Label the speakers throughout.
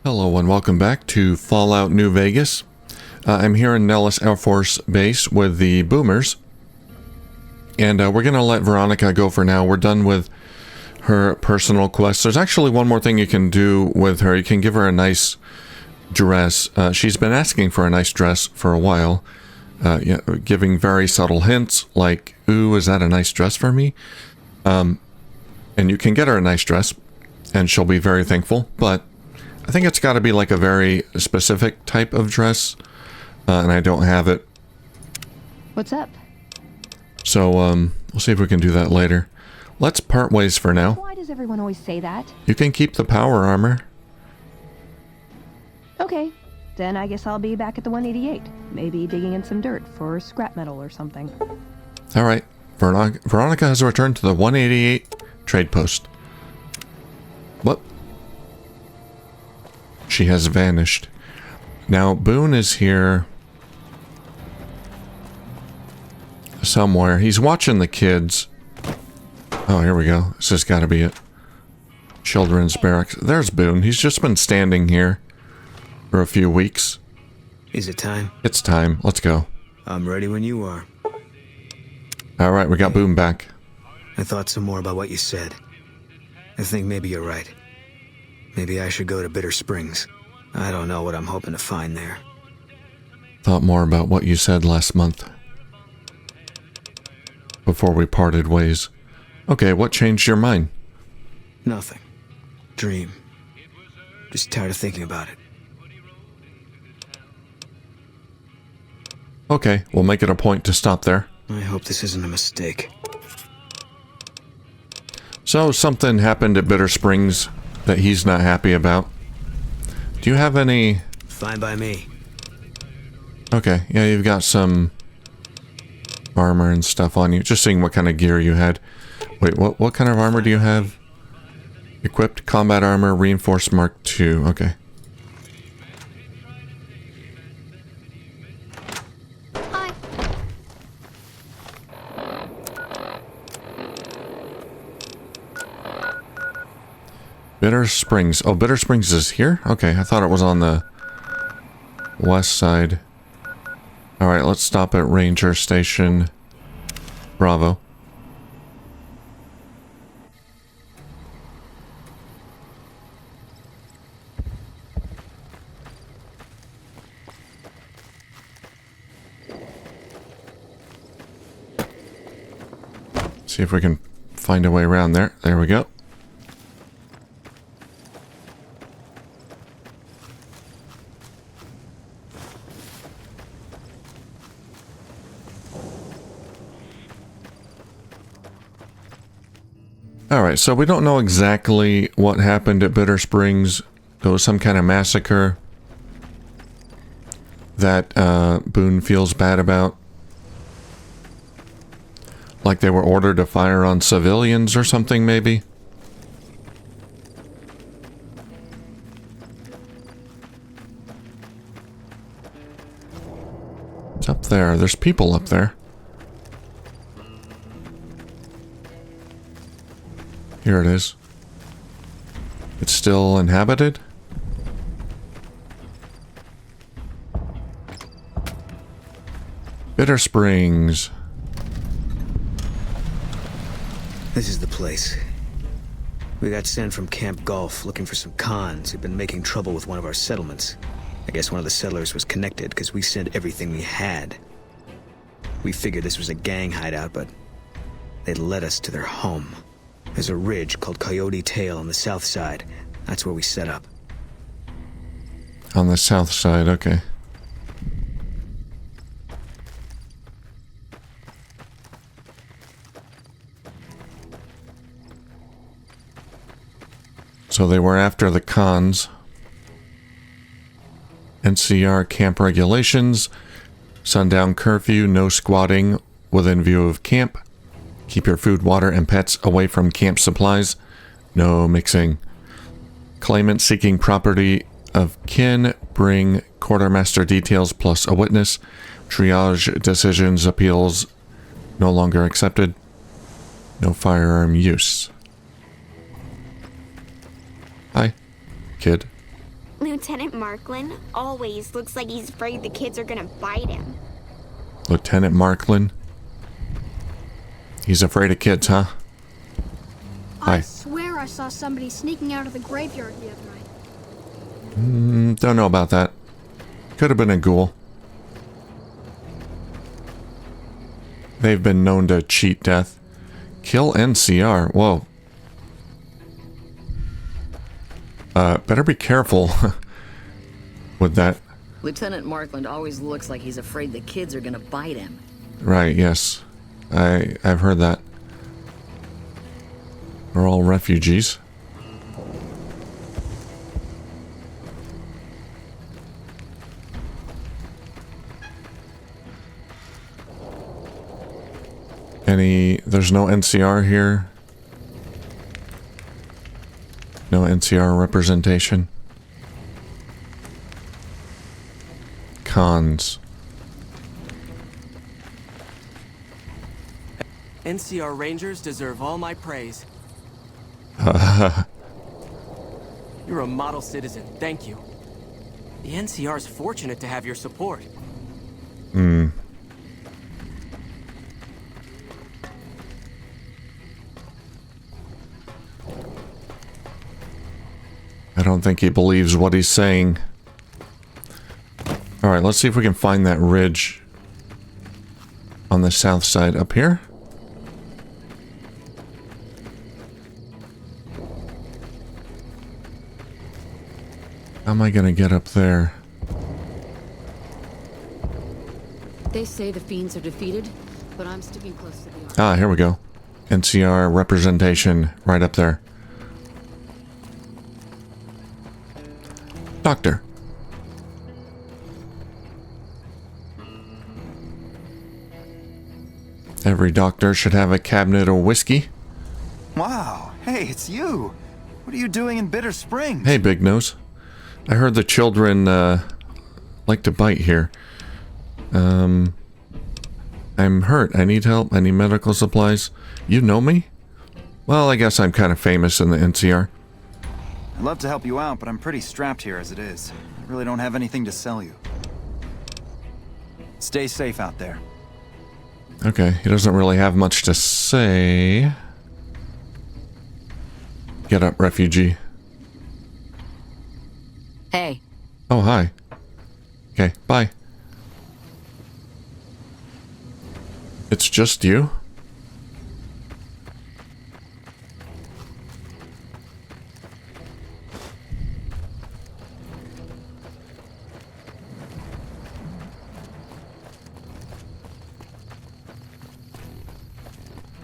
Speaker 1: Hello and welcome back to Fallout New Vegas. I'm here in Nellis Air Force Base with the boomers. And we're going to let Veronica go for now. We're done with her personal quest. There's actually one more thing you can do with her. You can give her a nice dress. She's been asking for a nice dress for a while. Giving very subtle hints like, ooh, is that a nice dress for me? And you can get her a nice dress and she'll be very thankful. But I think it's got to be like a very specific type of dress. And I don't have it.
Speaker 2: What's up?
Speaker 1: So, we'll see if we can do that later. Let's part ways for now.
Speaker 2: Why does everyone always say that?
Speaker 1: You can keep the power armor.
Speaker 2: Okay, then I guess I'll be back at the 188. Maybe digging in some dirt for scrap metal or something.
Speaker 1: Alright, Veronica has returned to the 188 trade post. What? She has vanished. Now, Boone is here somewhere. He's watching the kids. Oh, here we go. This has got to be it. Children's barracks. There's Boone. He's just been standing here for a few weeks.
Speaker 3: Is it time?
Speaker 1: It's time. Let's go.
Speaker 3: I'm ready when you are.
Speaker 1: Alright, we got Boone back.
Speaker 3: I thought some more about what you said. I think maybe you're right. Maybe I should go to Bitter Springs. I don't know what I'm hoping to find there.
Speaker 1: Thought more about what you said last month. Before we parted ways. Okay, what changed your mind?
Speaker 3: Nothing. Dream. Just tired of thinking about it.
Speaker 1: Okay, we'll make it a point to stop there.
Speaker 3: I hope this isn't a mistake.
Speaker 1: So, something happened at Bitter Springs that he's not happy about. Do you have any...
Speaker 3: Fine by me.
Speaker 1: Okay, yeah, you've got some armor and stuff on you. Just seeing what kind of gear you had. Wait, what kind of armor do you have? Equipped combat armor, reinforced Mark II. Okay.
Speaker 2: Hi.
Speaker 1: Bitter Springs. Oh, Bitter Springs is here? Okay, I thought it was on the west side. Alright, let's stop at Ranger Station Bravo. See if we can find a way around there. There we go. Alright, so we don't know exactly what happened at Bitter Springs. There was some kind of massacre that Boone feels bad about. Like they were ordered to fire on civilians or something, maybe? It's up there. There's people up there. Here it is. It's still inhabited? Bitter Springs.
Speaker 3: This is the place. We got sent from Camp Gulf looking for some cons who'd been making trouble with one of our settlements. I guess one of the settlers was connected because we sent everything we had. We figured this was a gang hideout, but they'd led us to their home. There's a ridge called Coyote Tail on the south side. That's where we set up.
Speaker 1: On the south side, okay. So they were after the cons. NCR camp regulations. Sundown curfew, no squatting within view of camp. Keep your food, water, and pets away from camp supplies. No mixing. Claimant seeking property of kin. Bring quartermaster details plus a witness. Triage decisions, appeals no longer accepted. No firearm use. Hi, kid.
Speaker 4: Lieutenant Marklin always looks like he's afraid the kids are gonna bite him.
Speaker 1: Lieutenant Marklin? He's afraid of kids, huh?
Speaker 5: I
Speaker 1: Hi.
Speaker 5: swear I saw somebody sneaking out of the graveyard the other night.
Speaker 1: Don't know about that. Could have been a ghoul. They've been known to cheat death. Kill NCR. Whoa. Better be careful with that.
Speaker 6: Lieutenant Markland always looks like he's afraid the kids are gonna bite him.
Speaker 1: Right, yes. I've heard that. We're all refugees. There's no NCR here. No NCR representation. Cons.
Speaker 7: NCR Rangers deserve all my praise. You're a model citizen, thank you. The NCR's fortunate to have your support.
Speaker 1: I don't think he believes what he's saying. Alright, let's see if we can find that ridge on the south side. Up here? How am I gonna get up there?
Speaker 6: They say the fiends are defeated, but I'm sticking close to the army.
Speaker 1: Ah, here we go. NCR representation right up there. Doctor. Every doctor should have a cabinet of whiskey.
Speaker 8: Wow, hey, it's you. What are you doing in Bitter Springs?
Speaker 1: Hey, Big Nose. I heard the children like to bite here. I'm hurt. I need help. I need medical supplies. You know me? Well, I guess I'm kind of famous in the NCR.
Speaker 8: I'd love to help you out, but I'm pretty strapped here as it is. I really don't have anything to sell you. Stay safe out there.
Speaker 1: Okay, he doesn't really have much to say. Get up, refugee.
Speaker 6: Hey,
Speaker 1: Oh, hi. Okay, bye. It's just you?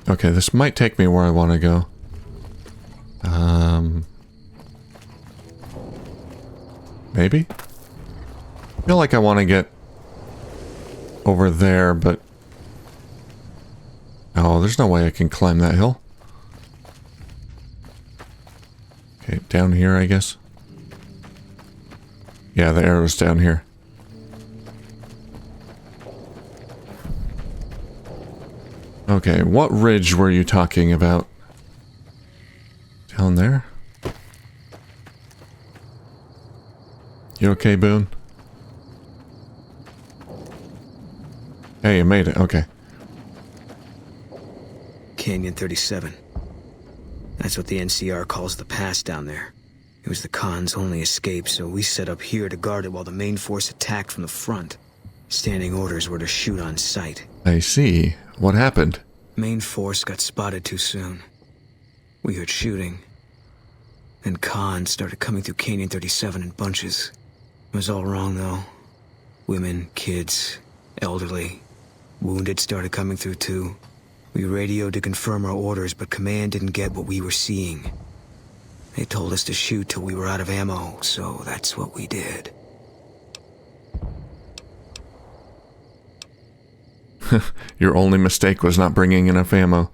Speaker 1: Okay, this might take me where I want to go. Maybe? I feel like I want to get over there, but... Oh, there's no way I can climb that hill. Okay, down here, I guess. Yeah, the arrow's down here. Okay, what ridge were you talking about? Down there? You okay, Boone? Hey, you made it. Okay.
Speaker 3: Canyon 37. That's what the NCR calls the pass down there. It was the Khan's only escape, so we set up here to guard it while the main force attacked from the front. Standing orders were to shoot on sight.
Speaker 1: I see. What happened?
Speaker 3: Main force got spotted too soon. We heard shooting. Then Khan started coming through Canyon 37 in bunches. It was all wrong, though. Women, kids, elderly. Wounded started coming through, too. We radioed to confirm our orders, but command didn't get what we were seeing. They told us to shoot till we were out of ammo, so that's what we did.
Speaker 1: Your only mistake was not bringing enough ammo.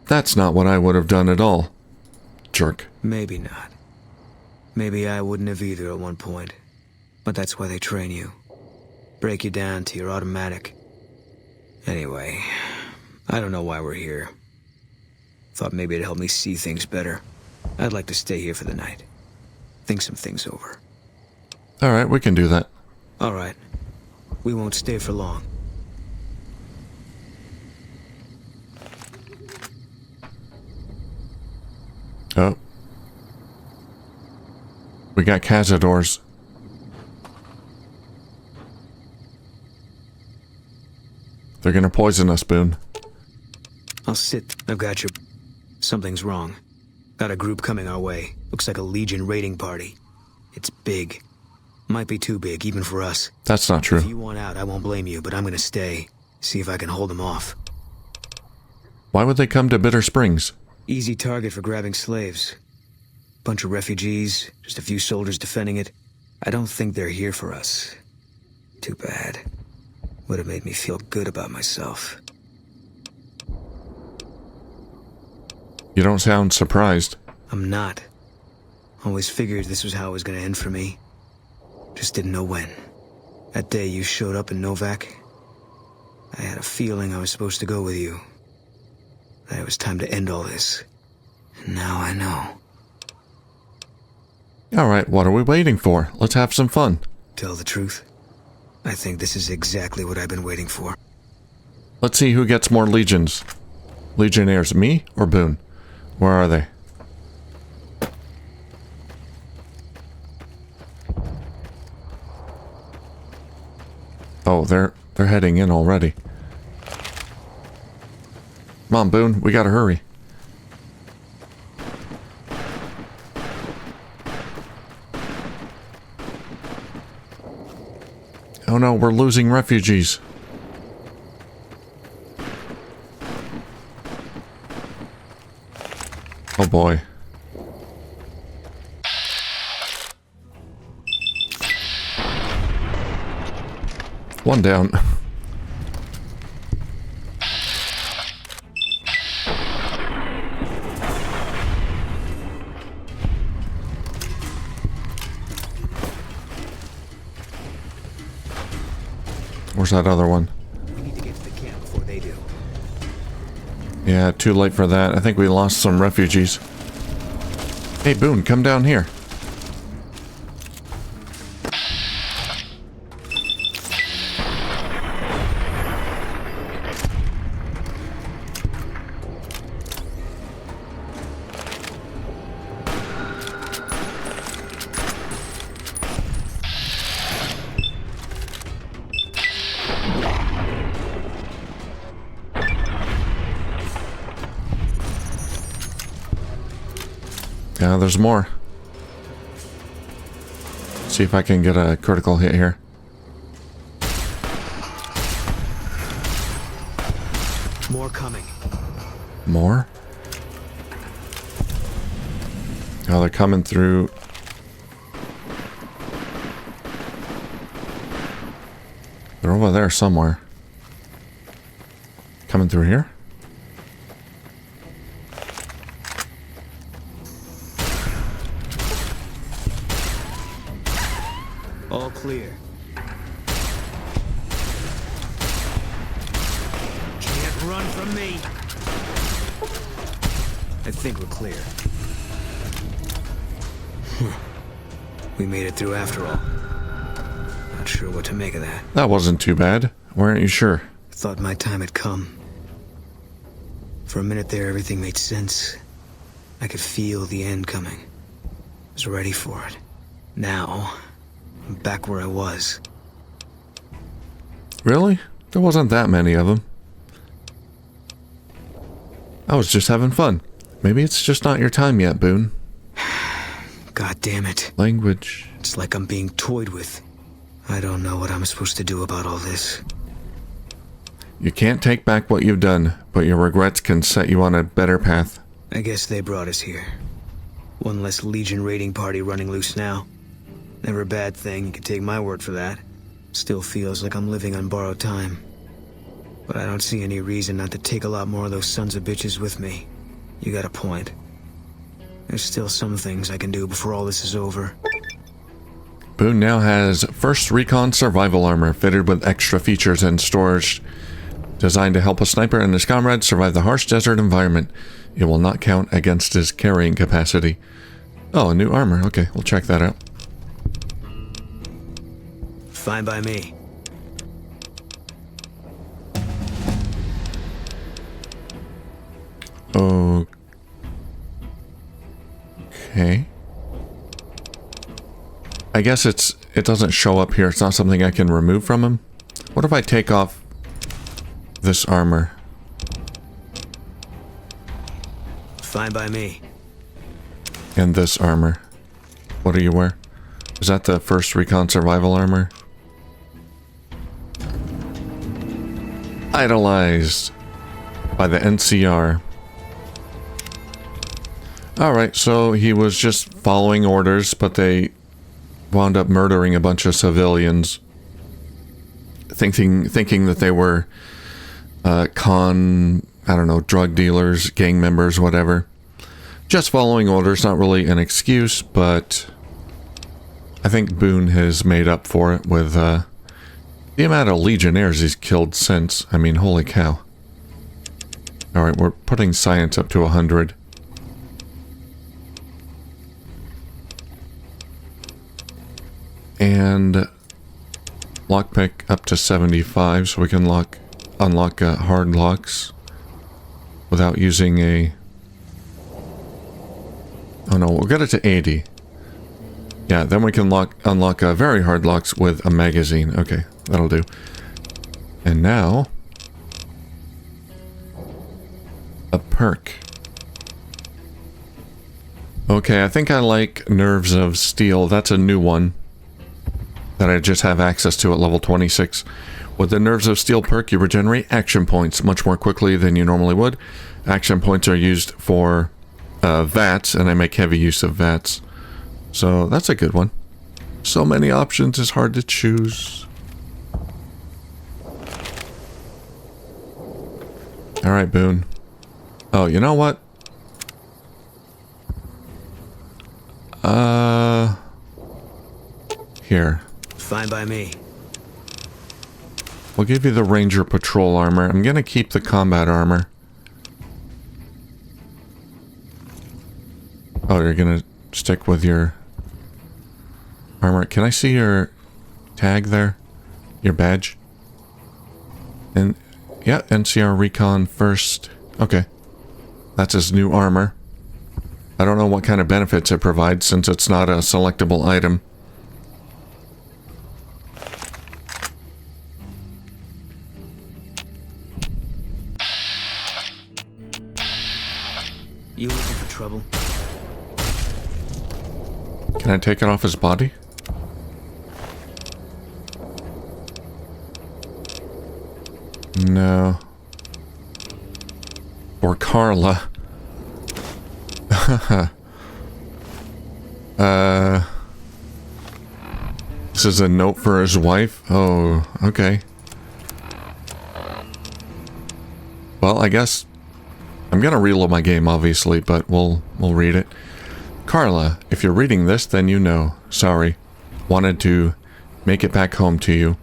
Speaker 1: That's not what I would have done at all. Jerk.
Speaker 3: Maybe not. Maybe I wouldn't have either at one point. But that's why they train you. Break you down to your automatic. Anyway, I don't know why we're here. Thought maybe it'd help me see things better. I'd like to stay here for the night. think some things over.
Speaker 1: Alright, we can do that.
Speaker 3: Alright. We won't stay for long.
Speaker 1: Oh. We got cazadors. They're gonna poison us, Boone.
Speaker 3: I'll sit. I've got your... Something's wrong. Got a group coming our way. Looks like a Legion raiding party. It's big. Might be too big, even for us.
Speaker 1: That's not true.
Speaker 3: If you want out, I won't blame you, but I'm gonna stay. See if I can hold them off.
Speaker 1: Why would they come to Bitter Springs?
Speaker 3: Easy target for grabbing slaves. Bunch of refugees, just a few soldiers defending it. I don't think they're here for us. Too bad. Would have made me feel good about myself.
Speaker 1: You don't sound surprised.
Speaker 3: I'm not. Always figured this was how it was gonna end for me. Just didn't know when. That day you showed up in Novak, I had a feeling I was supposed to go with you. That it was time to end all this. And now I know.
Speaker 1: Alright, what are we waiting for? Let's have some fun.
Speaker 3: Tell the truth, I think this is exactly what I've been waiting for.
Speaker 1: Let's see who gets more legions. Legionnaires, me or Boone? Where are they? Oh, they're heading in already. Come on, Boone, we gotta hurry. Oh no, we're losing refugees. Oh boy. One down. Where's that other one?
Speaker 3: We need to get to the camp before they do.
Speaker 1: Yeah, too late for that. I think we lost some refugees. Hey, Boone, come down here. Yeah, there's more. See if I can get a critical hit here.
Speaker 3: More coming.
Speaker 1: More? Oh, they're coming through. They're over there somewhere. Coming through here?
Speaker 3: All clear. Can't run from me. I think we're clear. We made it through after all. Not sure what to make of that.
Speaker 1: That wasn't too bad. Weren't you sure?
Speaker 3: Thought my time had come. For a minute there, everything made sense. I could feel the end coming. Was ready for it. Now, I'm back where I was.
Speaker 1: Really? There wasn't that many of them. I was just having fun. Maybe it's just not your time yet, Boone.
Speaker 3: God damn it.
Speaker 1: Language.
Speaker 3: It's like I'm being toyed with. I don't know what I'm supposed to do about all this.
Speaker 1: You can't take back what you've done, but your regrets can set you on a better path.
Speaker 3: I guess they brought us here. One less Legion raiding party running loose now. Never a bad thing, you can take my word for that. Still feels like I'm living on borrowed time. But I don't see any reason not to take a lot more of those sons of bitches with me. You got a point. There's still some things I can do before all this is over.
Speaker 1: Boone now has First Recon Survival Armor fitted with extra features and storage designed to help a sniper and his comrades survive the harsh desert environment. It will not count against his carrying capacity. Oh, a new armor. Okay, we'll check that out.
Speaker 3: Fine by me.
Speaker 1: Okay. I guess it doesn't show up here. It's not something I can remove from him. What if I take off this armor?
Speaker 3: Fine by me.
Speaker 1: And this armor. What do you wear? Is that the first recon survival armor? Idolized by the NCR. Alright, so he was just following orders, but they wound up murdering a bunch of civilians. Thinking that they were I don't know, drug dealers, gang members, whatever. Just following orders, not really an excuse, but I think Boone has made up for it with the amount of Legionnaires he's killed since. I mean, holy cow. Alright, we're putting science up to 100. And lockpick up to 75, so we can unlock hard locks without using a... Oh no, we'll get it to 80. Yeah, then we can unlock very hard locks with a magazine. Okay, that'll do. And now... a perk. Okay, I think I like Nerves of Steel. That's a new one that I just have access to at level 26. With the Nerves of Steel perk, you regenerate action points much more quickly than you normally would. Action points are used for VATs, and I make heavy use of VATs. So that's a good one. So many options, it's hard to choose. Alright, Boone. Oh, you know what? Here.
Speaker 3: Fine by me.
Speaker 1: We'll give you the Ranger Patrol armor. I'm gonna keep the combat armor. Oh, you're gonna stick with your armor. Can I see your tag there? Your badge? And yeah, NCR Recon first. Okay. That's his new armor. I don't know what kind of benefits it provides since it's not a selectable item.
Speaker 3: You looking for trouble?
Speaker 1: Can I take it off his body? No. Or Carla. This is a note for his wife? Oh, okay. Well, I guess I'm gonna reload my game, obviously, but we'll read it. Carla, if you're reading this, then you know. Sorry. Wanted to make it back home to you.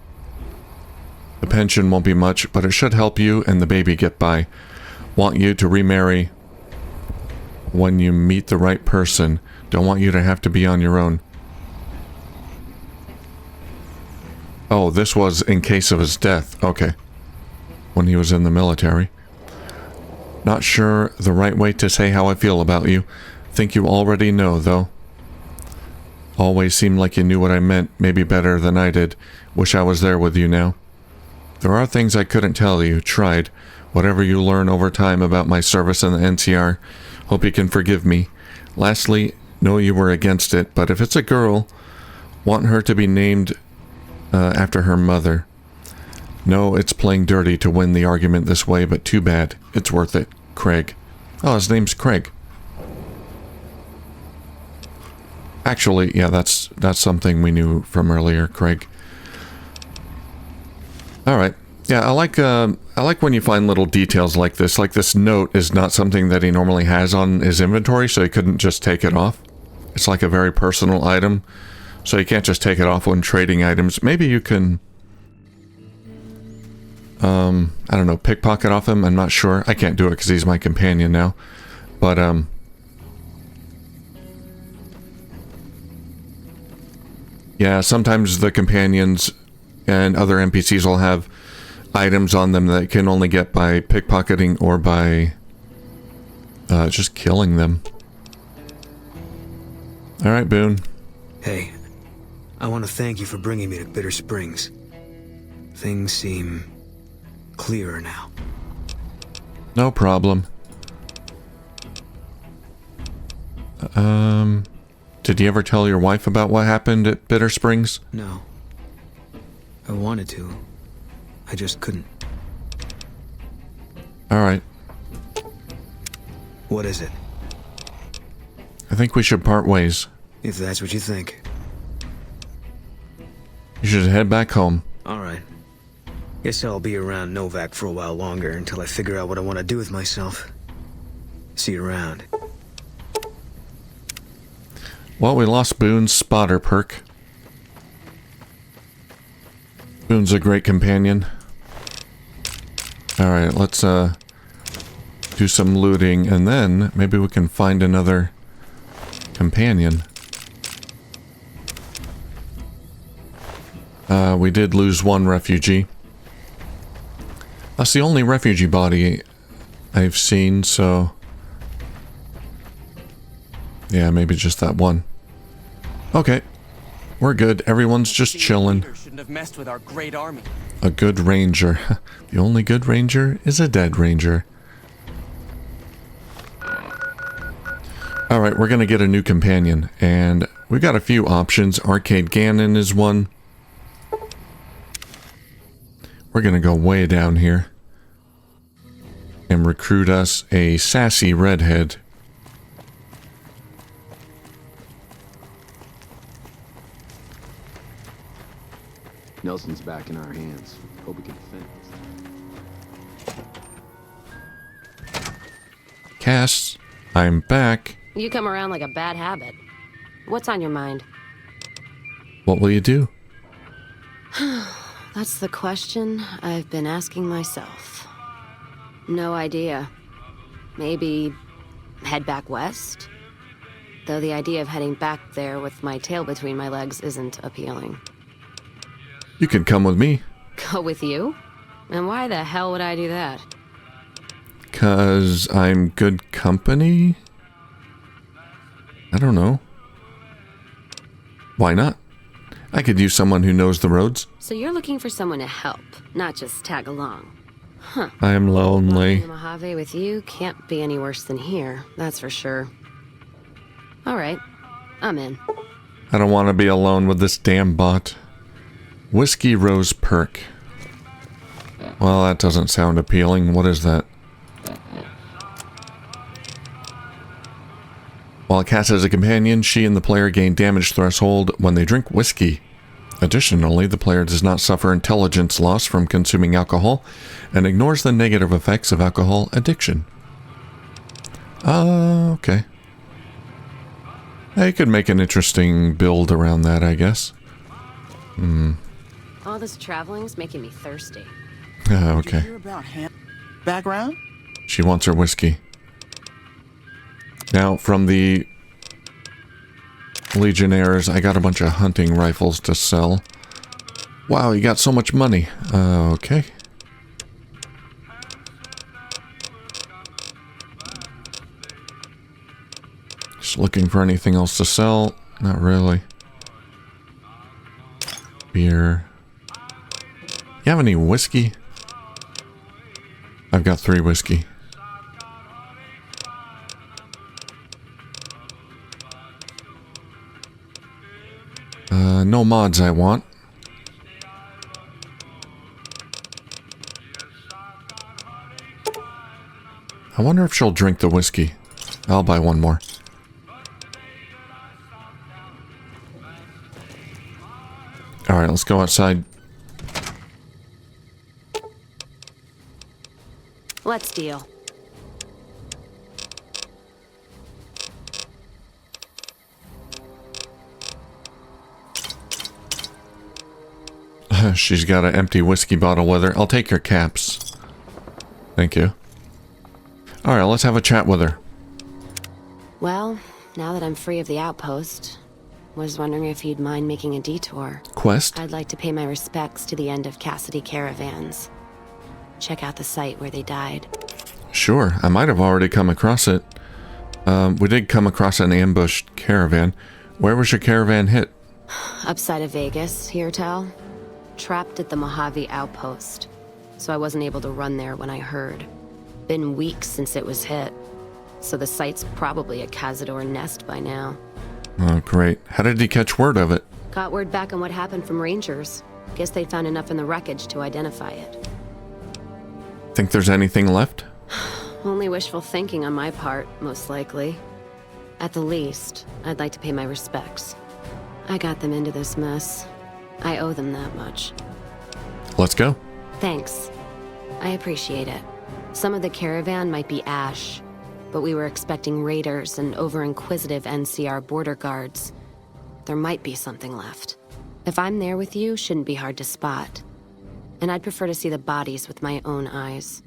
Speaker 1: The pension won't be much, but it should help you and the baby get by. Want you to remarry when you meet the right person. Don't want you to have to be on your own. Oh, this was in case of his death. Okay. When he was in the military. Not sure the right way to say how I feel about you. Think you already know, though. Always seemed like you knew what I meant, maybe better than I did. Wish I was there with you now. There are things I couldn't tell you. Tried. Whatever you learn over time about my service in the NCR. Hope you can forgive me. Lastly, know you were against it, but if it's a girl, want her to be named after her mother. No, it's playing dirty to win the argument this way, but too bad. It's worth it. Craig. Oh, his name's Craig. Actually, yeah, that's something we knew from earlier, Craig. All right. Yeah, I like when you find little details like this. Like this note is not something that he normally has on his inventory, so he couldn't just take it off. It's like a very personal item, so you can't just take it off when trading items. Maybe you can, I don't know, pickpocket off him. I'm not sure. I can't do it because he's my companion now. But Yeah, sometimes the companions and other NPCs will have items on them that can only get by pickpocketing or by just killing them. Alright, Boone.
Speaker 3: Hey, I want to thank you for bringing me to Bitter Springs. Things seem clearer now.
Speaker 1: No problem. Did you ever tell your wife about what happened at Bitter Springs?
Speaker 3: No. I wanted to. I just couldn't.
Speaker 1: Alright.
Speaker 3: What is it?
Speaker 1: I think we should part ways.
Speaker 3: If that's what you think.
Speaker 1: You should head back home.
Speaker 3: Alright. Guess I'll be around Novak for a while longer until I figure out what I want to do with myself. See you around.
Speaker 1: Well, we lost Boone's spotter perk. Boone's a great companion. Alright, let's do some looting, and then maybe we can find another companion. We did lose one refugee. That's the only refugee body I've seen, so... yeah, maybe just that one. Okay. We're good. Everyone's just chilling.
Speaker 7: Shouldn't have messed with our great army.
Speaker 1: A good ranger. The only good ranger is a dead ranger. Alright, we're gonna get a new companion, and we got a few options. Arcade Ganon is one. We're gonna go way down here and recruit us a sassy redhead.
Speaker 9: Nelson's back in our hands. Hope we can finish.
Speaker 1: Cass, I'm back.
Speaker 6: You come around like a bad habit. What's on your mind?
Speaker 1: What will you do?
Speaker 6: That's the question I've been asking myself. No idea. Maybe head back west? Though the idea of heading back there with my tail between my legs isn't appealing.
Speaker 1: You can come with me.
Speaker 6: Go with you? And why the hell would I do that?
Speaker 1: 'Cause I'm good company? I don't know. Why not? I could use someone who knows the roads.
Speaker 6: So you're looking for someone to help, not just tag along. Huh.
Speaker 1: I am lonely.
Speaker 6: The Mojave with you can't be any worse than here, that's for sure. Alright, I'm in.
Speaker 1: I don't want to be alone with this damn bot. Whiskey Rose perk. Well, that doesn't sound appealing. What is that? While Cass has a companion, she and the player gain damage threshold when they drink whiskey. Additionally, the player does not suffer intelligence loss from consuming alcohol and ignores the negative effects of alcohol addiction. Okay. I could make an interesting build around that, I guess.
Speaker 6: All this traveling's making me thirsty.
Speaker 1: Okay.
Speaker 10: Did you hear about background?
Speaker 1: She wants her whiskey. Now, from the Legionnaires, I got a bunch of hunting rifles to sell. Wow, you got so much money. Okay. Just looking for anything else to sell. Not really. Beer. You have any whiskey? I've got 3 whiskey. No mods I want. I wonder if she'll drink the whiskey. I'll buy one more. Alright, let's go outside.
Speaker 6: Let's deal.
Speaker 1: She's got an empty whiskey bottle with her. I'll take your caps. Thank you. Alright, let's have a chat with her.
Speaker 6: Well, now that I'm free of the outpost, Was wondering if you'd mind making a detour.
Speaker 1: Quest?
Speaker 6: I'd like to pay my respects to the end of Cassidy caravans. Check out the site where they died.
Speaker 1: Sure, I might have already come across it. We did come across an ambushed caravan. Where was your caravan hit?
Speaker 6: Upside of Vegas, here, Tal. Trapped at the Mojave outpost. So I wasn't able to run there when I heard. Been weeks since it was hit. So the site's probably a cazador nest by now.
Speaker 1: Oh, great. How did he catch word of it?
Speaker 6: Got word back on what happened from Rangers. Guess they found enough in the wreckage to identify it.
Speaker 1: Think there's anything left?
Speaker 6: Only wishful thinking on my part, most likely. At the least, I'd like to pay my respects. I got them into this mess. I owe them that much.
Speaker 1: Let's go.
Speaker 6: Thanks. I appreciate it. Some of the caravan might be ash, but we were expecting raiders and over-inquisitive NCR border guards. There might be something left. If I'm there with you, shouldn't be hard to spot. And I'd prefer to see the bodies with my own eyes.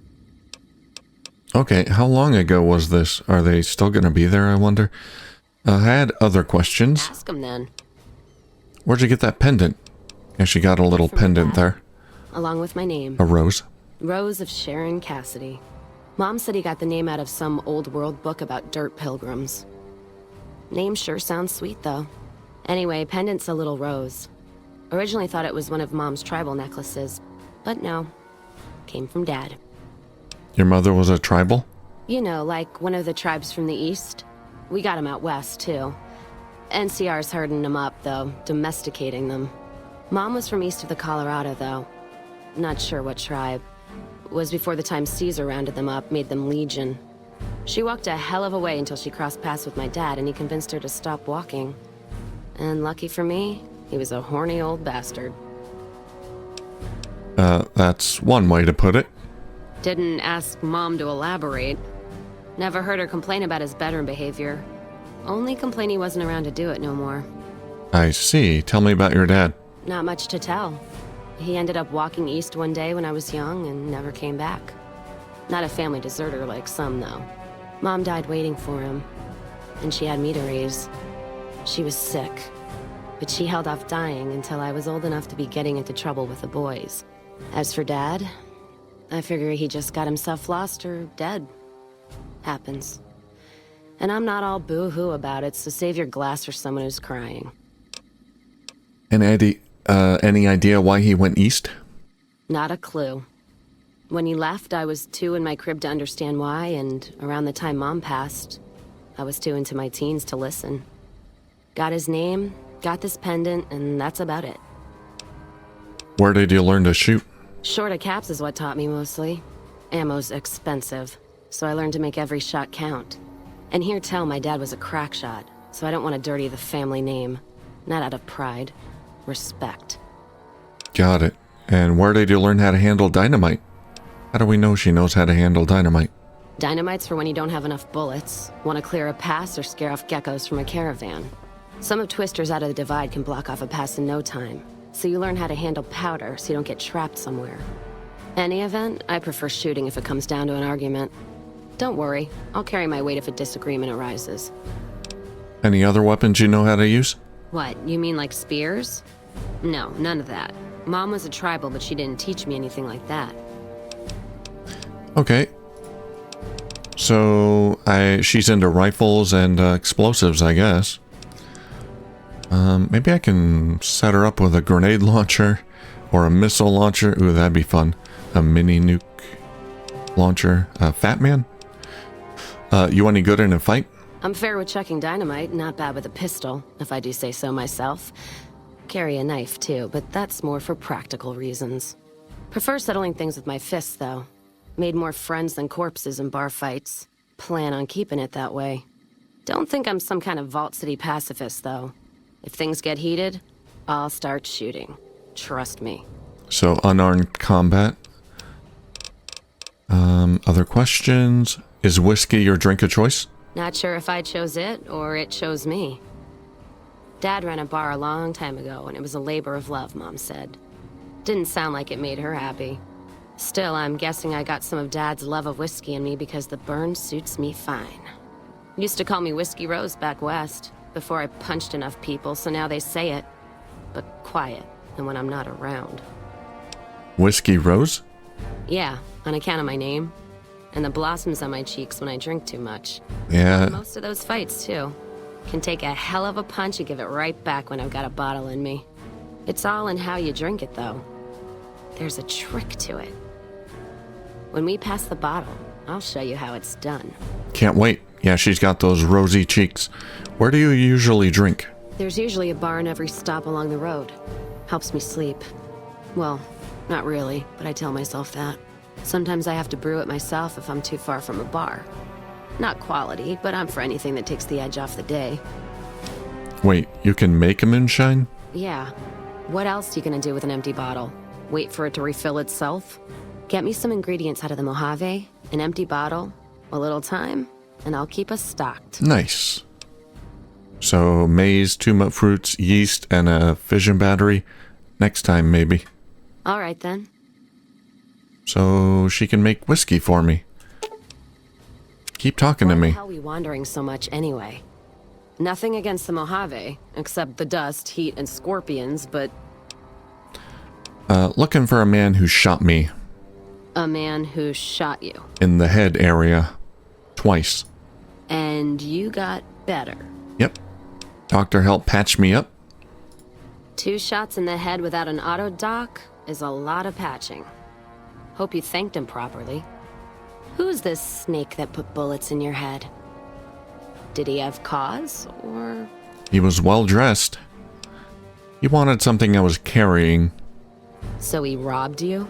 Speaker 1: Okay, how long ago was this? Are they still going to be there, I wonder? I had other questions.
Speaker 6: Ask them then.
Speaker 1: Where'd you get that pendant? Yeah, she got a little pendant there.
Speaker 6: Along with my name.
Speaker 1: A rose.
Speaker 6: Rose of Sharon Cassidy. Mom said he got the name out of some old world book about dirt pilgrims. Name sure sounds sweet, though. Anyway, pendant's a little rose. Originally thought it was one of Mom's tribal necklaces, but no. Came from Dad.
Speaker 1: Your mother was a tribal?
Speaker 6: You know, like one of the tribes from the east. We got them out west, too. NCR's herding them up, though, domesticating them. Mom was from east of the Colorado, though. Not sure what tribe. Was before the time Caesar rounded them up, made them legion. She walked a hell of a way until she crossed paths with my dad, and he convinced her to stop walking. And lucky for me, he was a horny old bastard.
Speaker 1: That's one way to put it.
Speaker 6: Didn't ask Mom to elaborate. Never heard her complain about his bedroom behavior. Only complain he wasn't around to do it no more.
Speaker 1: I see. Tell me about your dad.
Speaker 6: Not much to tell. He ended up walking east one day when I was young and never came back. Not a family deserter like some, though. Mom died waiting for him, and she had me to raise. She was sick, but she held off dying until I was old enough to be getting into trouble with the boys. As for Dad, I figure he just got himself lost or dead. Happens. And I'm not all boo-hoo about it, so save your glass for someone who's crying.
Speaker 1: And Eddie, any idea why he went east?
Speaker 6: Not a clue. When he left, I was too in my crib to understand why, and around the time Mom passed, I was too into my teens to listen. Got his name, got this pendant, and that's about it.
Speaker 1: Where did you learn to shoot?
Speaker 6: Short of caps is what taught me mostly. Ammo's expensive, so I learned to make every shot count. And here tell my dad was a crack shot, so I don't want to dirty the family name. Not out of pride. Respect.
Speaker 1: Got it. And where did you learn how to handle dynamite? How do we know she knows how to handle dynamite?
Speaker 6: Dynamite's for when you don't have enough bullets, want to clear a pass or scare off geckos from a caravan. Some of Twister's out of the divide can block off a pass in no time, so you learn how to handle powder so you don't get trapped somewhere. Any event, I prefer shooting if it comes down to an argument. Don't worry, I'll carry my weight if a disagreement arises.
Speaker 1: Any other weapons you know how to use?
Speaker 6: What, you mean like spears? No, none of that. Mom was a tribal, but she didn't teach me anything like that.
Speaker 1: Okay. So, she's into rifles and explosives, I guess. Maybe I can set her up with a grenade launcher or a missile launcher. Ooh, that'd be fun. A mini nuke launcher. Fat Man? You any good in a fight?
Speaker 6: I'm fair with chucking dynamite, not bad with a pistol, if I do say so myself. Carry a knife, too, but that's more for practical reasons. Prefer settling things with my fists, though. Made more friends than corpses in bar fights. Plan on keeping it that way. Don't think I'm some kind of Vault City pacifist, though. If things get heated, I'll start shooting. Trust me.
Speaker 1: So, unarmed combat. Other questions? Is whiskey your drink of choice?
Speaker 6: Not sure if I chose it, or it chose me. Dad ran a bar a long time ago, and it was a labor of love, Mom said. Didn't sound like it made her happy. Still, I'm guessing I got some of Dad's love of whiskey in me because the burn suits me fine. Used to call me Whiskey Rose back west, before I punched enough people, so now they say it. But quiet, and when I'm not around.
Speaker 1: Whiskey Rose?
Speaker 6: Yeah, on account of my name. And the blossoms on my cheeks when I drink too much.
Speaker 1: Yeah.
Speaker 6: Most of those fights, too. Can take a hell of a punch and give it right back when I've got a bottle in me. It's all in how you drink it, though. There's a trick to it. When we pass the bottle, I'll show you how it's done.
Speaker 1: Can't wait. Yeah, she's got those rosy cheeks. Where do you usually drink?
Speaker 6: There's usually a bar in every stop along the road. Helps me sleep. Well, not really, but I tell myself that. Sometimes I have to brew it myself if I'm too far from a bar. Not quality, but I'm for anything that takes the edge off the day.
Speaker 1: Wait, you can make a moonshine?
Speaker 6: Yeah. What else are you gonna do with an empty bottle? Wait for it to refill itself? Get me some ingredients out of the Mojave, an empty bottle, a little time, and I'll keep us stocked.
Speaker 1: Nice. So, maize, 2 nut fruits, yeast, and a fission battery. Next time, maybe.
Speaker 6: All right, then.
Speaker 1: So, she can make whiskey for me. Keep talking to me.
Speaker 6: Why the hell are we wandering so much anyway? Nothing against the Mojave, except the dust, heat, and scorpions, but...
Speaker 1: Looking for a man who shot me.
Speaker 6: A man who shot you.
Speaker 1: In the head area. Twice.
Speaker 6: And you got better.
Speaker 1: Yep. Doctor helped patch me up.
Speaker 6: 2 shots in the head without an auto doc is a lot of patching. Hope you thanked him properly. Who's this snake that put bullets in your head? Did he have cause, or...?
Speaker 1: He was well dressed. He wanted something I was carrying.
Speaker 6: So he robbed you?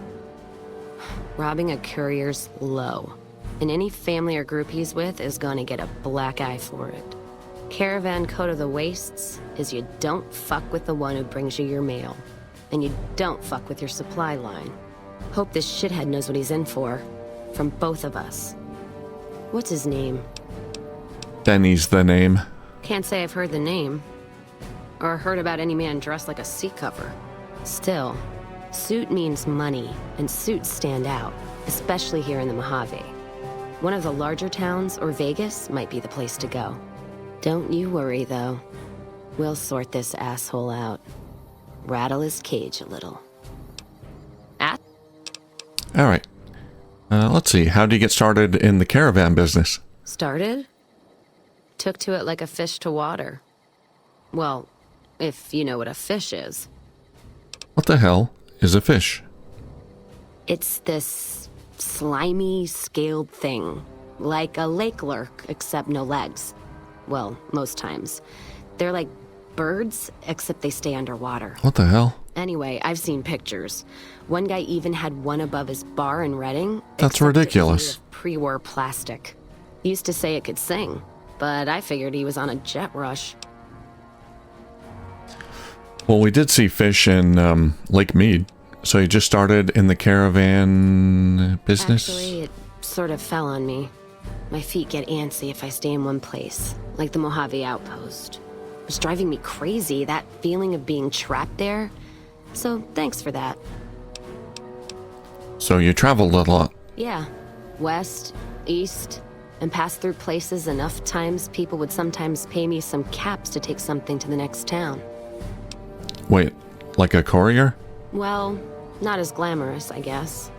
Speaker 6: Robbing a courier's low. And any family or group he's with is gonna get a black eye for it. Caravan code of the wastes is you don't fuck with the one who brings you your mail. And you don't fuck with your supply line. Hope this shithead knows what he's in for. From both of us. What's his name?
Speaker 1: Denny's the name.
Speaker 6: Can't say I've heard the name. Or heard about any man dressed like a seat cover. Still, suit means money, and suits stand out, especially here in the Mojave. One of the larger towns, or Vegas, might be the place to go. Don't you worry, though. We'll sort this asshole out. Rattle his cage a little.
Speaker 1: Alright. Let's see. How do you get started in the caravan business?
Speaker 6: Started? Took to it like a fish to water. Well, if you know what a fish is.
Speaker 1: What the hell is a fish?
Speaker 6: It's this slimy, scaled thing. Like a lake lurk, except no legs. Well, most times. They're like birds, except they stay underwater.
Speaker 1: What the hell?
Speaker 6: Anyway, I've seen pictures. One guy even had one above his bar in Reading.
Speaker 1: That's ridiculous.
Speaker 6: It was made of pre-war plastic. Used to say it could sing, but I figured he was on a jet rush.
Speaker 1: Well, we did see fish in Lake Mead. So you just started in the caravan business?
Speaker 6: Actually, it sort of fell on me. My feet get antsy if I stay in one place, like the Mojave outpost. It's driving me crazy, that feeling of being trapped there. So, thanks for that.
Speaker 1: So you traveled a lot?
Speaker 6: Yeah. West, east, and passed through places enough times people would sometimes pay me some caps to take something to the next town.
Speaker 1: Wait, like a courier?
Speaker 6: Well, not as glamorous, I guess.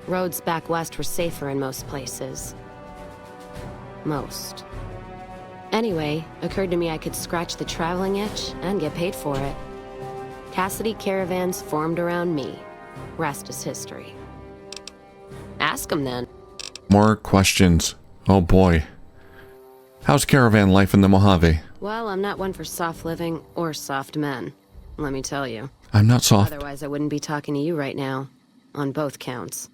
Speaker 6: Roads back west were safer in most places. Most. Anyway, occurred to me I could scratch the traveling itch and get paid for it. Cassidy caravans formed around me. Rest is history. Ask him then.
Speaker 1: More questions. Oh boy. How's caravan life in the Mojave?
Speaker 6: Well, I'm not one for soft living or soft men. Let me tell you.
Speaker 1: I'm not soft.
Speaker 6: Otherwise, I wouldn't be talking to you right now. On both counts.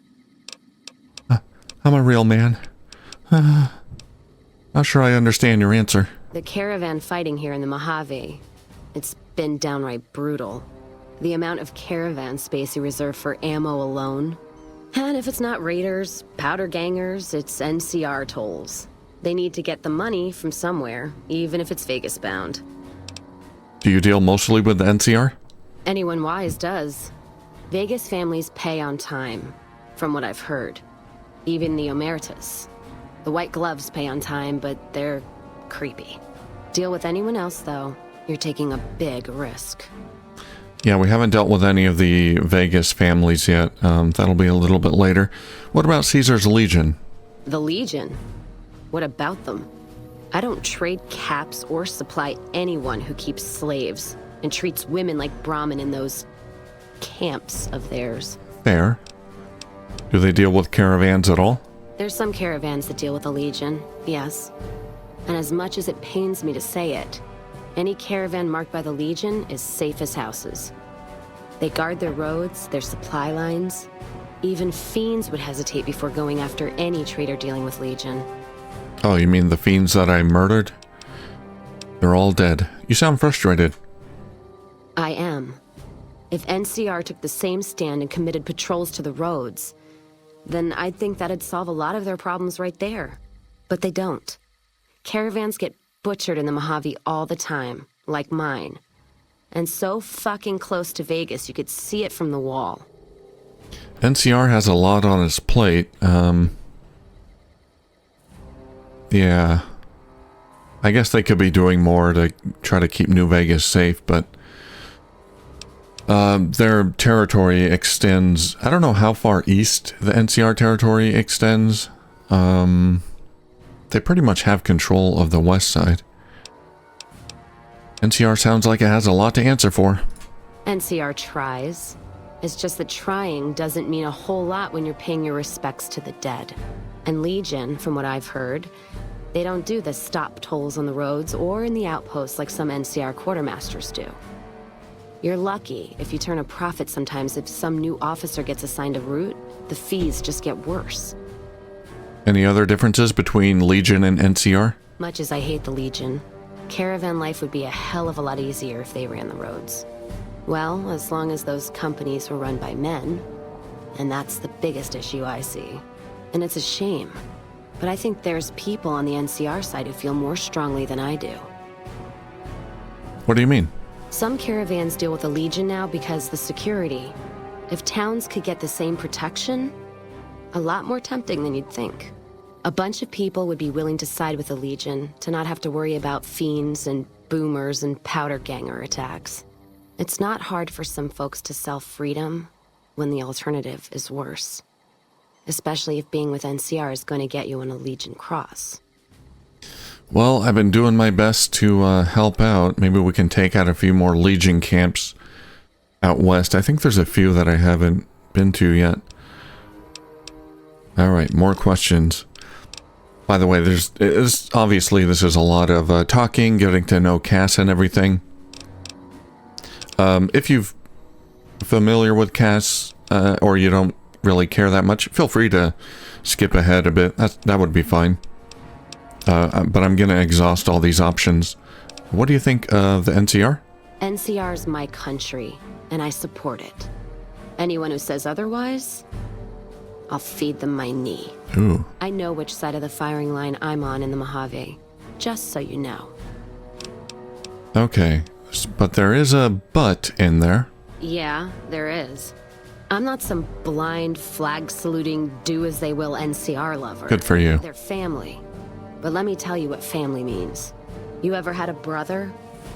Speaker 1: I'm a real man. Not sure I understand your answer.
Speaker 6: The caravan fighting here in the Mojave, it's been downright brutal. The amount of caravan space you reserve for ammo alone. And if it's not raiders, powder gangers, it's NCR tolls. They need to get the money from somewhere, even if it's Vegas bound.
Speaker 1: Do you deal mostly with the NCR?
Speaker 6: Anyone wise does. Vegas families pay on time, from what I've heard. Even the Emeritus. The white gloves pay on time, but they're creepy. Deal with anyone else, though. You're taking a big risk.
Speaker 1: Yeah, we haven't dealt with any of the Vegas families yet. That'll be a little bit later. What about Caesar's Legion?
Speaker 6: The Legion? What about them? I don't trade caps or supply anyone who keeps slaves and treats women like Brahmin in those camps of theirs.
Speaker 1: Fair. Do they deal with caravans at all?
Speaker 6: There's some caravans that deal with the Legion, yes. And as much as it pains me to say it, any caravan marked by the Legion is safe as houses. They guard their roads, their supply lines. Even fiends would hesitate before going after any trader dealing with Legion.
Speaker 1: Oh, you mean the fiends that I murdered? They're all dead. You sound frustrated.
Speaker 6: I am. If NCR took the same stand and committed patrols to the roads, then I'd think that'd solve a lot of their problems right there. But they don't. Caravans get butchered in the Mojave all the time, like mine. And so fucking close to Vegas, you could see it from the wall.
Speaker 1: NCR has a lot on its plate. Yeah. I guess they could be doing more to try to keep New Vegas safe, but their territory extends... I don't know how far east the NCR territory extends. They pretty much have control of the west side. NCR sounds like it has a lot to answer for.
Speaker 6: NCR tries. It's just that trying doesn't mean a whole lot when you're paying your respects to the dead. And Legion, from what I've heard, they don't do the stop tolls on the roads or in the outposts like some NCR quartermasters do. You're lucky if you turn a profit sometimes. If some new officer gets assigned a route, the fees just get worse.
Speaker 1: Any other differences between Legion and NCR?
Speaker 6: Much as I hate the Legion, caravan life would be a hell of a lot easier if they ran the roads. Well, as long as those companies were run by men. And that's the biggest issue I see. And it's a shame. But I think there's people on the NCR side who feel more strongly than I do.
Speaker 1: What do you mean?
Speaker 6: Some caravans deal with the Legion now because the security. If towns could get the same protection, a lot more tempting than you'd think. A bunch of people would be willing to side with the Legion to not have to worry about fiends and boomers and powder ganger attacks. It's not hard for some folks to sell freedom when the alternative is worse. Especially if being with NCR is going to get you on a Legion cross.
Speaker 1: Well, I've been doing my best to help out. Maybe we can take out a few more Legion camps out west. I think there's a few that I haven't been to yet. Alright, more questions. By the way, obviously this is a lot of talking, getting to know Cass and everything. If you're familiar with Cass, or you don't really care that much, feel free to skip ahead a bit. That would be fine. But I'm gonna exhaust all these options. What do you think of the NCR?
Speaker 6: NCR is my country, and I support it. Anyone who says otherwise, I'll feed them my knee.
Speaker 1: Ooh.
Speaker 6: I know which side of the firing line I'm on in the Mojave, just so you know.
Speaker 1: Okay, but there is a but in there.
Speaker 6: Yeah, there is. I'm not some blind, flag-saluting, do-as-they-will NCR lover.
Speaker 1: Good for you.
Speaker 6: They're family. But let me tell you what family means. You ever had a brother?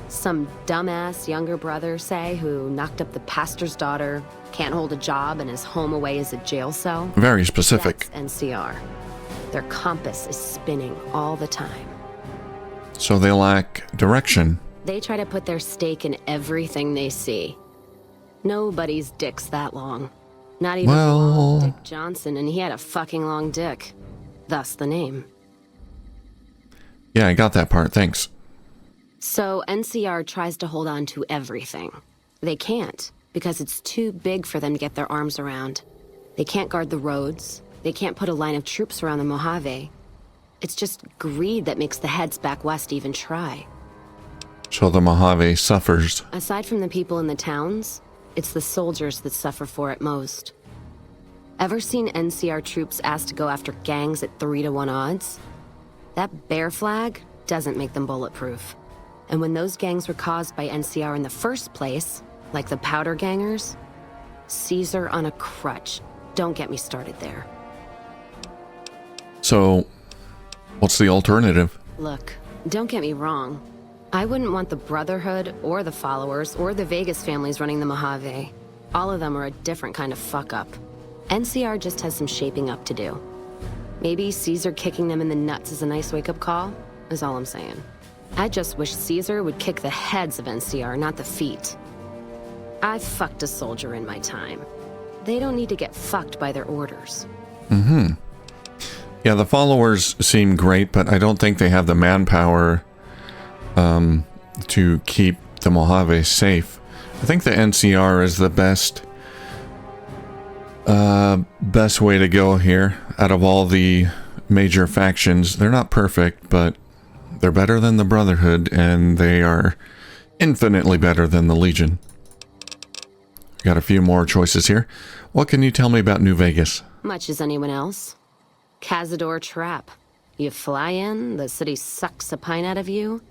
Speaker 6: Some dumbass younger brother, say, who knocked up the pastor's daughter, can't hold a job, and is home away as a jail cell?
Speaker 1: Very specific.
Speaker 6: That's NCR. Their compass is spinning all the time.
Speaker 1: So they lack direction.
Speaker 6: They try to put their stake in everything they see. Nobody's dick's that long. Not even Dick Johnson, and he had a fucking long dick. Thus the name.
Speaker 1: Yeah, I got that part, thanks.
Speaker 6: So NCR tries to hold on to everything. They can't, because it's too big for them to get their arms around. They can't guard the roads. They can't put a line of troops around the Mojave. It's just greed that makes the heads back west even try.
Speaker 1: So the Mojave suffers.
Speaker 6: Aside from the people in the towns, it's the soldiers that suffer for it most. Ever seen NCR troops asked to go after gangs at 3-to-1 odds? That bear flag doesn't make them bulletproof. And when those gangs were caused by NCR in the first place, like the powder gangers, Caesar on a crutch. Don't get me started there.
Speaker 1: So, what's the alternative?
Speaker 6: Look, don't get me wrong. I wouldn't want the Brotherhood, or the Followers, or the Vegas families running the Mojave. All of them are a different kind of fuck-up. NCR just has some shaping up to do. Maybe Caesar kicking them in the nuts is a nice wake-up call, is all I'm saying. I just wish Caesar would kick the heads of NCR, not the feet. I've fucked a soldier in my time. They don't need to get fucked by their orders.
Speaker 1: Mm-hmm. Yeah, the Followers seem great, but I don't think they have the manpower to keep the Mojave safe. I think the NCR is the best way to go here out of all the major factions. They're not perfect, but they're better than the Brotherhood, and they are infinitely better than the Legion. Got a few more choices here. What can you tell me about New Vegas?
Speaker 6: Much as anyone else. Cazador Trap. You fly in, the city sucks a pint out of you,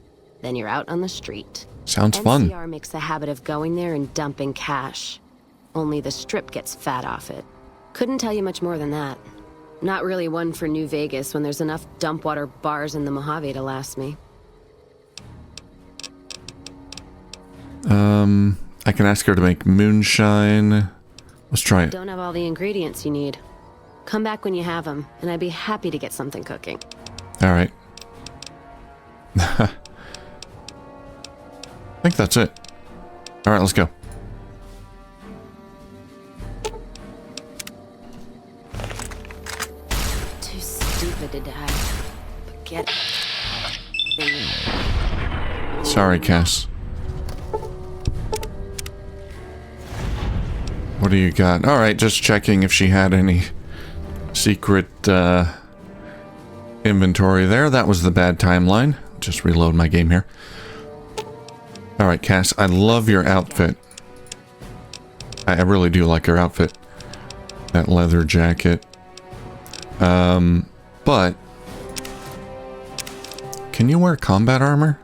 Speaker 6: then you're out on the street.
Speaker 1: Sounds fun.
Speaker 6: NCR makes a habit of going there and dumping cash. Only the Strip gets fat off it. Couldn't tell you much more than that. Not really one for New Vegas when there's enough dump water bars in the Mojave to last me.
Speaker 1: I can ask her to make moonshine. Let's try it.
Speaker 6: Don't have all the ingredients you need. Come back when you have them, and I'd be happy to get something cooking.
Speaker 1: All right. I think that's it. All right, let's go.
Speaker 6: Too stupid to die. But get it.
Speaker 1: Sorry, Cass. What do you got? All right, just checking if she had any secret inventory there. That was the bad timeline. Just reload my game here. All right, Cass, I love your outfit. I really do like your outfit. That leather jacket. But can you wear combat armor?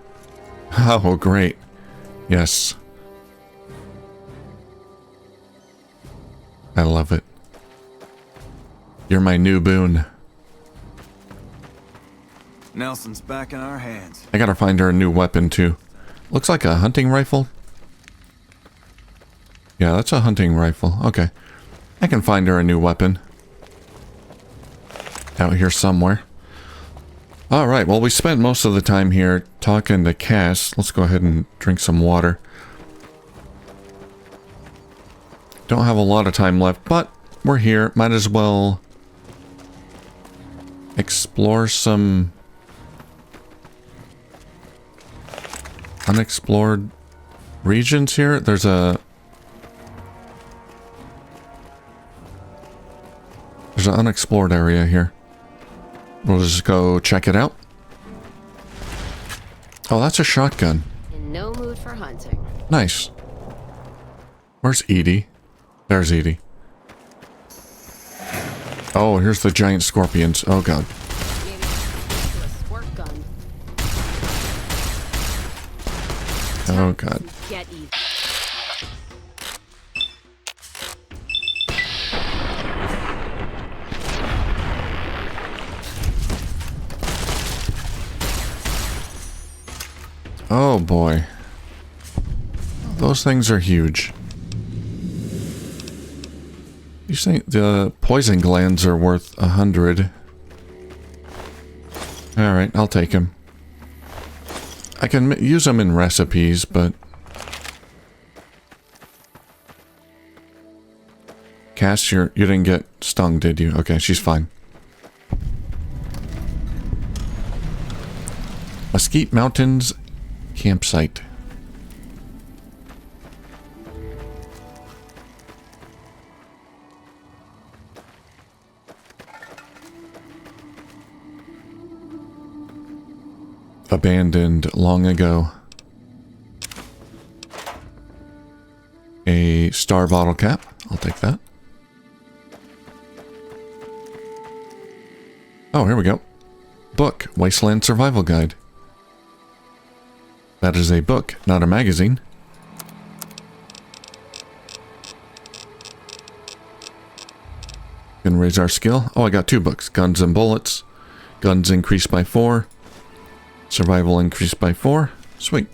Speaker 1: Oh, great. Yes. I love it. You're my new boon.
Speaker 8: Nelson's back in our hands.
Speaker 1: I gotta find her a new weapon too. Looks like a hunting rifle. Yeah, that's a hunting rifle. Okay. I can find her a new weapon. Out here somewhere. Alright, well we spent most of the time here talking to Cass. Let's go ahead and drink some water. Don't have a lot of time left, but we're here. Might as well explore some unexplored regions here. There's an unexplored area here. We'll just go check it out. Oh, that's a shotgun.
Speaker 6: In no mood for hunting.
Speaker 1: Nice. Where's Edie? There's Edie. Oh, here's the giant scorpions. Oh god. Oh god. Oh boy. Those things are huge. You think the poison glands are worth 100? Alright, I'll take them. I can use them in recipes, but... Cass, you didn't get stung, did you? Okay, she's fine. Mesquite Mountains Campsite. Abandoned long ago. A star bottle cap. I'll take that. Oh, here we go. Book, Wasteland Survival Guide. That is a book, not a magazine. Can raise our skill. Oh, I got 2 books. Guns and Bullets. Guns increased by 4. Survival increased by 4. Sweet.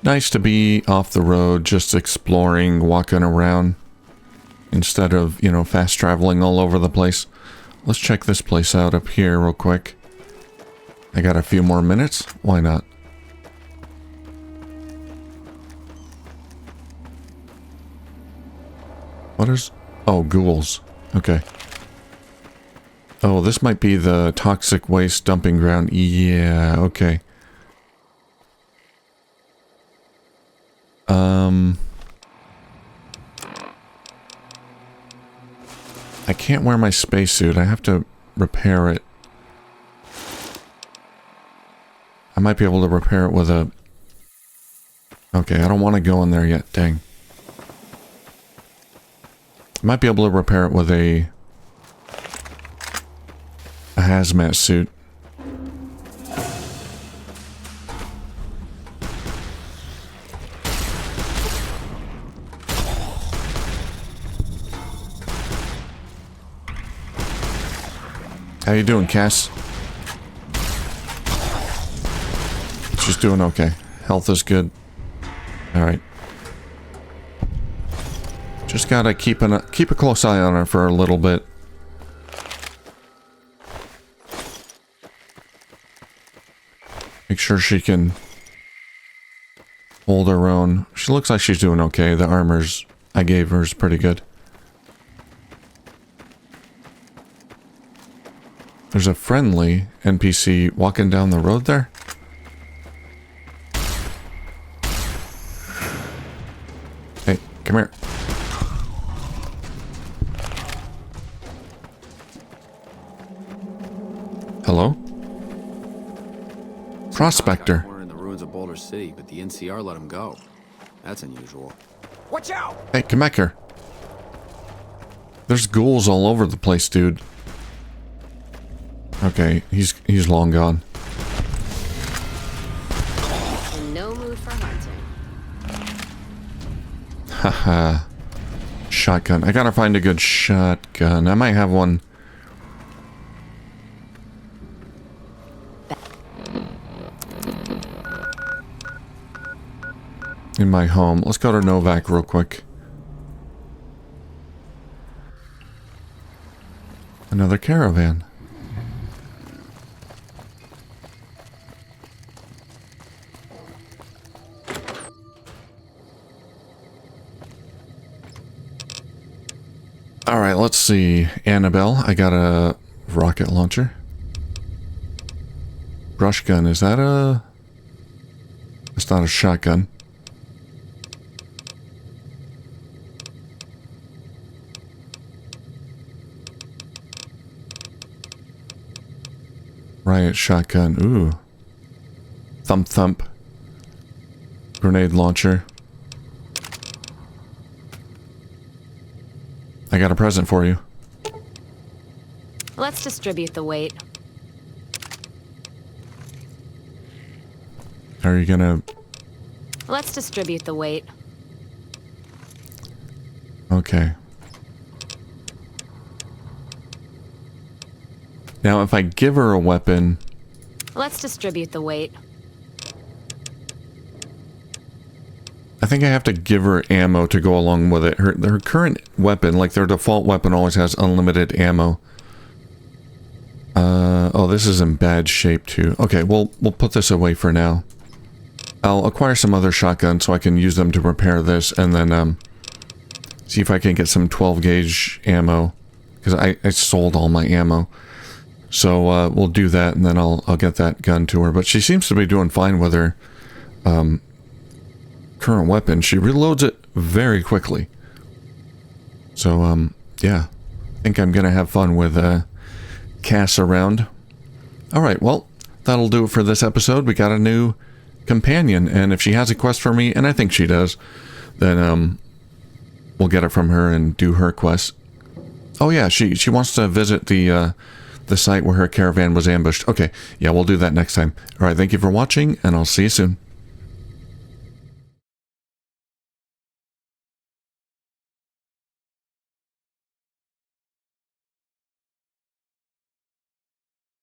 Speaker 1: Nice to be off the road, just exploring, walking around, instead of, you know, fast traveling all over the place. Let's check this place out up here real quick. I got a few more minutes. Why not? What is... Oh, ghouls. Okay. Oh, this might be the toxic waste dumping ground. Yeah, okay. I can't wear my spacesuit. I have to repair it. I might be able to repair it with a... Okay, I don't want to go in there yet. Dang. I might be able to repair it with a hazmat suit. How you doing, Cass? She's doing okay. Health is good. Alright. Just gotta keep a close eye on her for a little bit. Make sure she can hold her own. She looks like she's doing okay. The armors I gave her is pretty good. There's a friendly NPC walking down the road there. Hey, come here. Hello? Prospector.
Speaker 9: We're in the ruins of Boulder City, but the NCR let him go. That's unusual.
Speaker 7: Watch out!
Speaker 1: Hey, come back here. There's ghouls all over the place, dude. Okay, he's long gone.
Speaker 6: In no mood for hunting.
Speaker 1: Haha. Shotgun. I gotta find a good shotgun. I might have one. In my home. Let's go to Novak real quick. Another caravan. Alright, let's see. Annabelle, I got a rocket launcher. Brush gun, is that a... It's not a shotgun. Riot shotgun, ooh. Thump thump. Grenade launcher. I got a present for you.
Speaker 6: Let's distribute the weight.
Speaker 1: Are you gonna...
Speaker 6: Let's distribute the weight.
Speaker 1: Okay. Now, if I give her a weapon...
Speaker 6: Let's distribute the weight.
Speaker 1: I think I have to give her ammo to go along with it. Her current weapon, like their default weapon, always has unlimited ammo. Oh, this is in bad shape too. Okay, we'll put this away for now. I'll acquire some other shotguns so I can use them to repair this, and then see if I can get some 12 gauge ammo, because I sold all my ammo. So we'll do that, and then I'll get that gun to her. But she seems to be doing fine with her current weapon. She reloads it very quickly. So yeah, I think I'm gonna have fun with Cass around. Alright, well, that'll do it for this episode. We got a new companion, and if she has a quest for me, and I think she does, then we'll get it from her and do her quest. Oh yeah, she wants to visit the site where her caravan was ambushed. Okay, yeah, we'll do that next time. Alright, thank you for watching, and I'll see you soon.